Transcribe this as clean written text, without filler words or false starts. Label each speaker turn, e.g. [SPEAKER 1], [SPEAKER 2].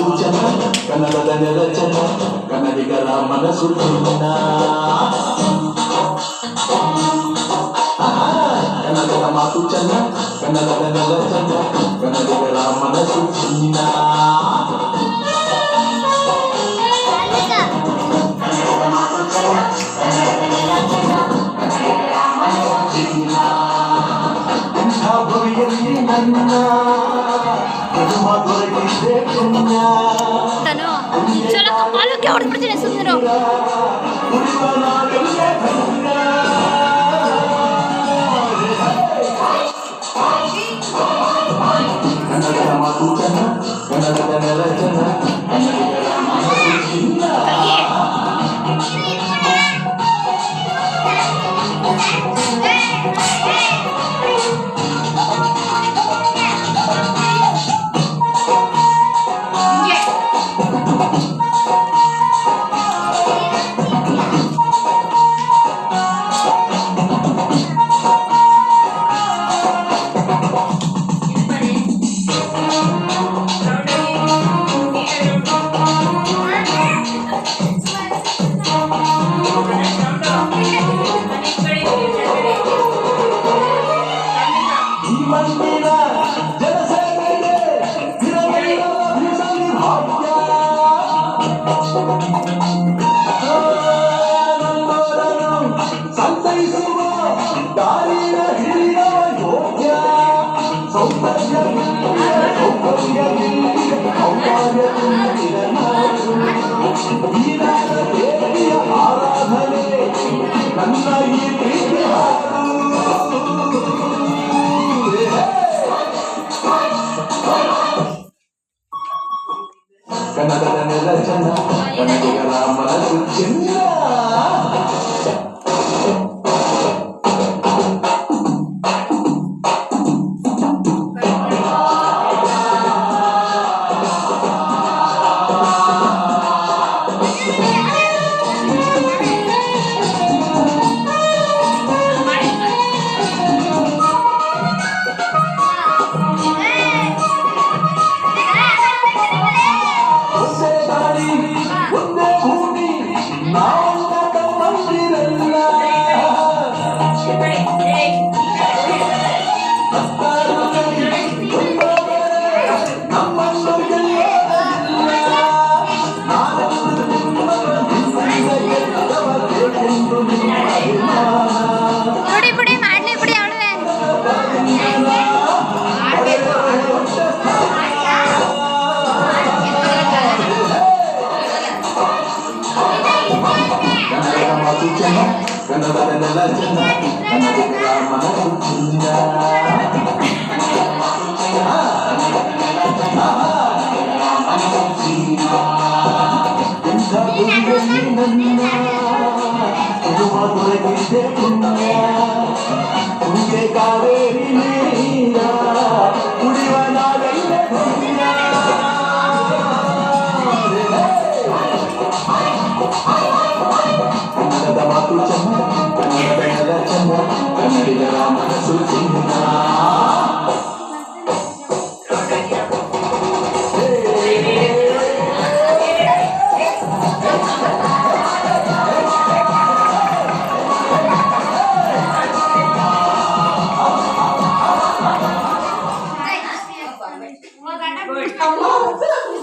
[SPEAKER 1] ಮಾತು ಚೆನ್ನ ಕನ್ನಡದ ನೆಲ ಚೆನ್ನ ಕನ್ನಡಿಗರ ಮನಸ್ಸು ಚಿನ್ನ ಕನ್ನಡದ ಮಾತು ಚೆನ್ನ ಕನ್ನಡದ ನೆಲ ಚೆನ್ನ ಕನ್ನಡಿಗರ ಮನಸ್ಸು ಚಿನ್ನ
[SPEAKER 2] Solo kepala kayak orang berjalan sendiri. ಕನ್ನಡದ ನೆಲ ಚೆನ್ನ ಕನ್ನಡಿಗರ ಮನಸ್ಸು ಚಿನ್ನ ಕನ್ನಡದ ನೆಲ ಚೆನ್ನ ಕನ್ನಡಿಗರ ಮನಸ್ಸು ಚಿನ್ನ ಕುಡಿಗೆ ಕಾವೇರಿ ನೀರ ಕುಡಿಯುವ ನಾಡಲ್ಲೇ ಕನ್ನಡದ ಮಾತು ಚೆನ್ನ ಕನ್ನಡದ ನೆಲ ಚೆನ್ನ ಕನ್ನಡಿಗರ ಮನಸ್ಸು ಚಿನ್ನ Good.